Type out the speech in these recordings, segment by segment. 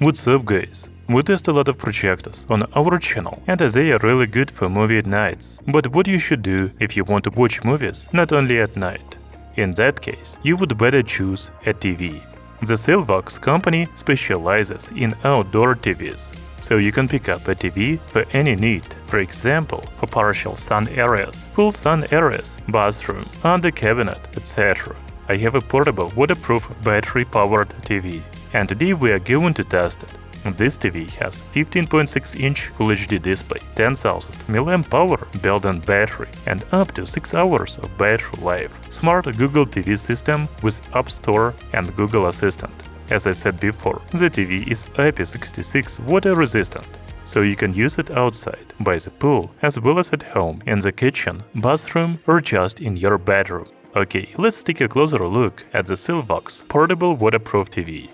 What's up, guys? We test a lot of projectors on our channel and they are really good for movie at nights. But what you should do if you want to watch movies not only at night? In that case, you would better choose a TV. The Sylvox company specializes in outdoor TVs, so you can pick up a TV for any need, for example, for partial sun areas, full sun areas, bathroom, under cabinet, etc. I have a portable waterproof battery-powered TV, and today we are going to test it. This TV has 15.6-inch Full HD display, 10,000 mAh built-in battery, and up to 6 hours of battery life. Smart Google TV system with App Store and Google Assistant. As I said before, the TV is IP66 water resistant, so you can use it outside, by the pool, as well as at home, in the kitchen, bathroom, or just in your bedroom. Okay, let's take a closer look at the Sylvox Portable Waterproof TV.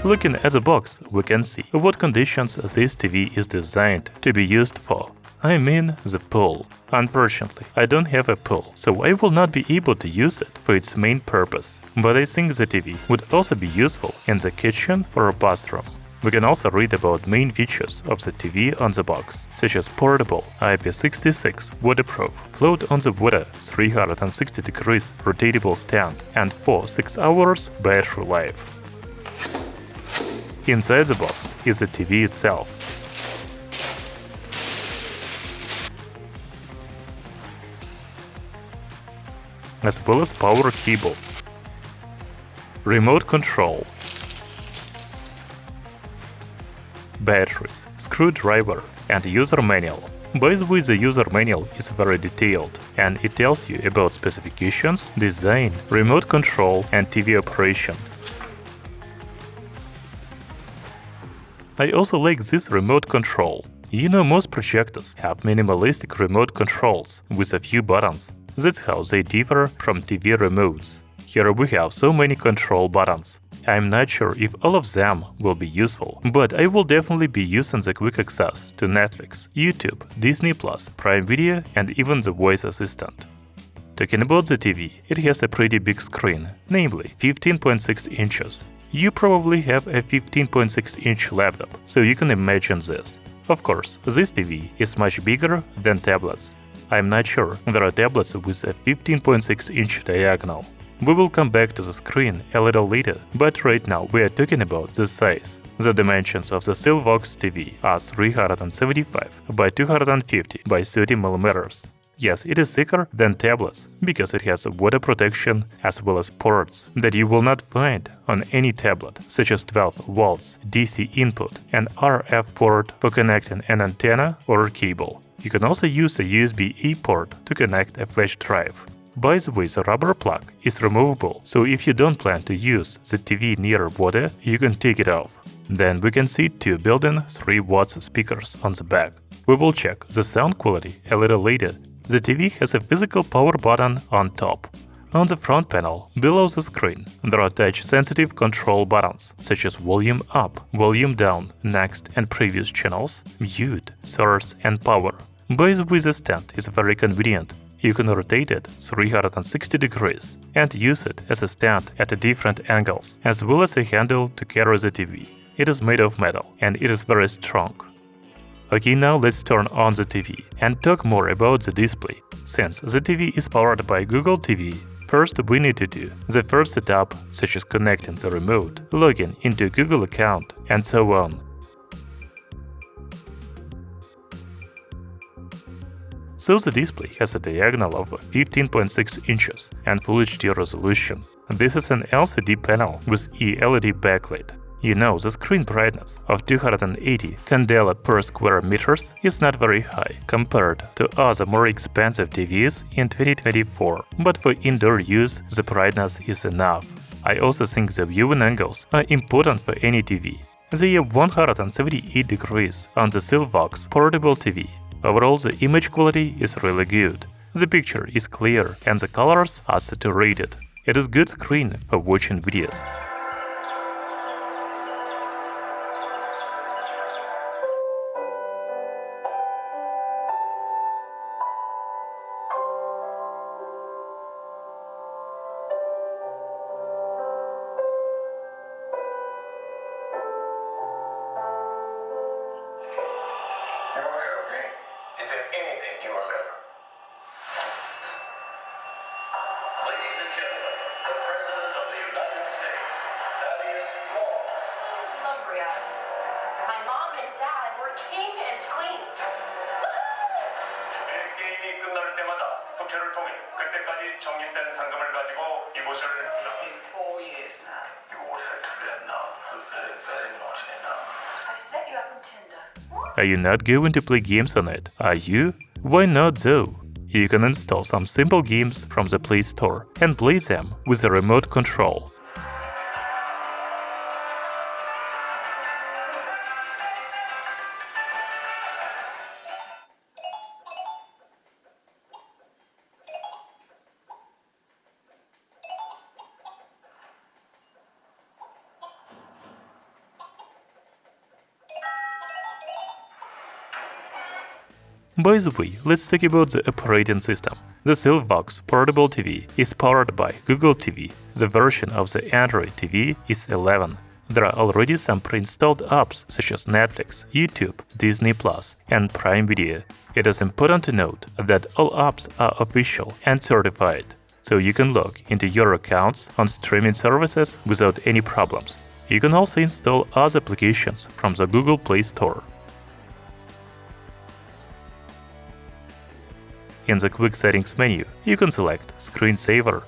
Looking at the box, we can see what conditions this TV is designed to be used for. I mean the pool. Unfortunately, I don't have a pool, so I will not be able to use it for its main purpose. But I think the TV would also be useful in the kitchen or bathroom. We can also read about main features of the TV on the box, such as portable, IP66 waterproof, float on the water, 360 degrees rotatable stand, and for 6 hours battery life. Inside the box is the TV itself. As well as power cable, remote control, batteries, screwdriver, and user manual. By the way, the user manual is very detailed, and it tells you about specifications, design, remote control, and TV operation. I also like this remote control. You know, most projectors have minimalistic remote controls with a few buttons. That's how they differ from TV remotes. Here we have so many control buttons. I'm not sure if all of them will be useful, but I will definitely be using the quick access to Netflix, YouTube, Disney+, Prime Video, and even the voice assistant. Talking about the TV, it has a pretty big screen, namely 15.6 inches. You probably have a 15.6-inch laptop, so you can imagine this. Of course, this TV is much bigger than tablets. I'm not sure there are tablets with a 15.6-inch diagonal. We will come back to the screen a little later, but right now we are talking about the size. The dimensions of the Sylvox TV are 375 by 250 by 30 mm. Yes, it is thicker than tablets, because it has water protection as well as ports that you will not find on any tablet, such as 12 volts DC input and RF port for connecting an antenna or a cable. You can also use a USB-E port to connect a flash drive. By the way, the rubber plug is removable, so if you don't plan to use the TV near water, you can take it off. Then we can see two built-in 3 watts speakers on the back. We will check the sound quality a little later. The TV has a physical power button on top. On the front panel, below the screen, there are touch-sensitive control buttons, such as volume up, volume down, next and previous channels, mute, source and power. By the way, the stand is very convenient. You can rotate it 360 degrees and use it as a stand at different angles, as well as a handle to carry the TV. It is made of metal and it is very strong. Okay, now let's turn on the TV and talk more about the display. Since the TV is powered by Google TV, first we need to do the first setup, such as connecting the remote, logging into a Google account, and so on. So the display has a diagonal of 15.6 inches and Full HD resolution. This is an LCD panel with eLED backlight. You know, the screen brightness of 280 candela per square meters is not very high compared to other more expensive TVs in 2024, but for indoor use the brightness is enough. I also think the viewing angles are important for any TV. They are 178 degrees on the Sylvox Portable TV. Overall, the image quality is really good. The picture is clear and the colors are saturated. It is good screen for watching videos. you remember? Ladies and gentlemen, the President of the United States, Columbia. My mom and dad were king and queen. 게임이 끝날 때마다 투표를 통해 그때까지 적립된 상금을 가지고 이곳을 4 years now. You were sent to Vietnam. Very, very naughty now. I set you up on Tinder. Are you not going to play games on it? Are you? Why not though? You can install some simple games from the Play Store and play them with a remote control. By the way, let's talk about the operating system. The Sylvox Portable TV is powered by Google TV. The version of the Android TV is 11. There are already some pre-installed apps such as Netflix, YouTube, Disney+, and Prime Video. It is important to note that all apps are official and certified, so you can log into your accounts on streaming services without any problems. You can also install other applications from the Google Play Store. In the Quick Settings menu, you can select Screensaver.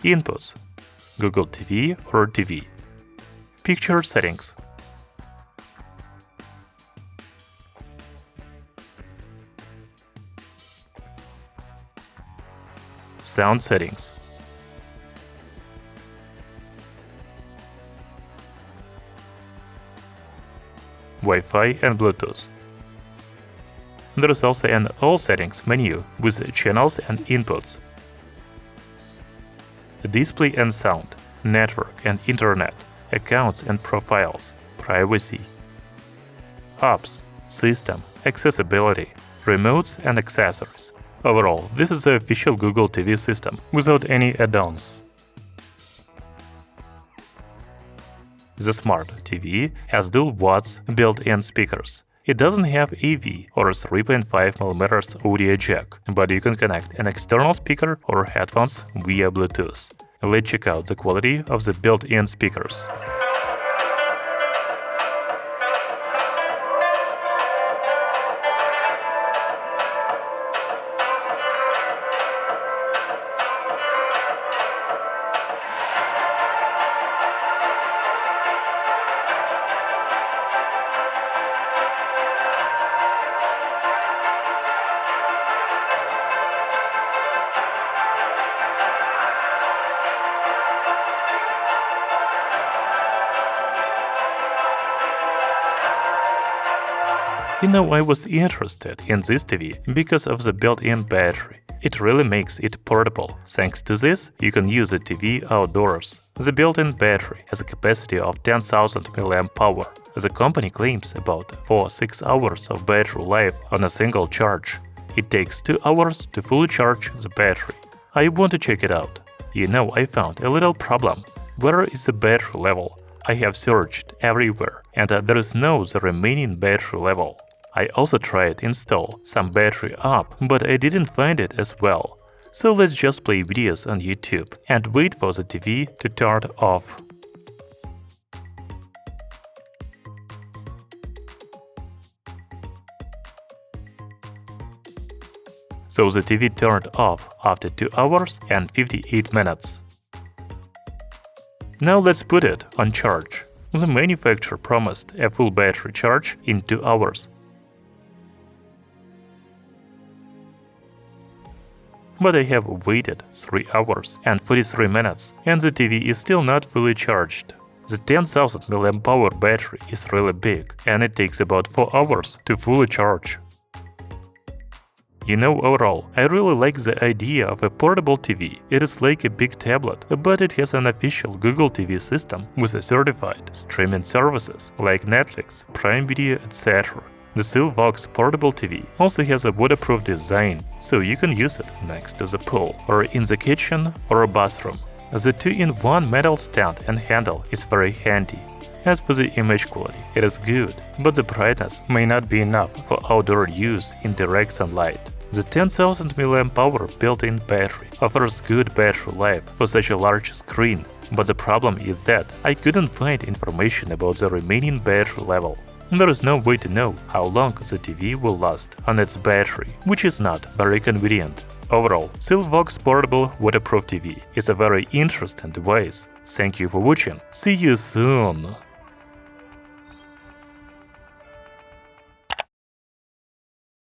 Inputs: Google TV or TV. Picture settings. Sound settings. Wi-Fi and Bluetooth. There is also an All Settings menu with channels and inputs. Display and sound, network and internet, accounts and profiles, privacy. Apps, system, accessibility, remotes and accessories. Overall, this is the official Google TV system without any add-ons. The Smart TV has dual watts built-in speakers. It doesn't have AV or 3.5mm audio jack, but you can connect an external speaker or headphones via Bluetooth. Let's check out the quality of the built-in speakers. I was interested in this TV because of the built-in battery. It really makes it portable. Thanks to this, you can use the TV outdoors. The built-in battery has a capacity of 10,000 mAh. The company claims about 4-6 hours of battery life on a single charge. It takes 2 hours to fully charge the battery. I want to check it out. I found a little problem. Where is the battery level? I have searched everywhere, and there is no the remaining battery level. I also tried to install some battery app, but I didn't find it as well. So let's just play videos on YouTube and wait for the TV to turn off. So the TV turned off after 2 hours and 58 minutes. Now let's put it on charge. The manufacturer promised a full battery charge in 2 hours. But I have waited 3 hours and 43 minutes, and the TV is still not fully charged. The 10,000 mAh battery is really big, and it takes about 4 hours to fully charge. Overall, I really like the idea of a portable TV. It is like a big tablet, but it has an official Google TV system with a certified streaming services like Netflix, Prime Video, etc. The Sylvox Portable TV also has a waterproof design, so you can use it next to the pool, or in the kitchen or a bathroom. The 2-in-1 metal stand and handle is very handy. As for the image quality, it is good, but the brightness may not be enough for outdoor use in direct sunlight. The 10,000 mAh built-in battery offers good battery life for such a large screen, but the problem is that I couldn't find information about the remaining battery level. There is no way to know how long the TV will last on its battery, which is not very convenient. Overall, Sylvox Portable Waterproof TV is a very interesting device. Thank you for watching. See you soon!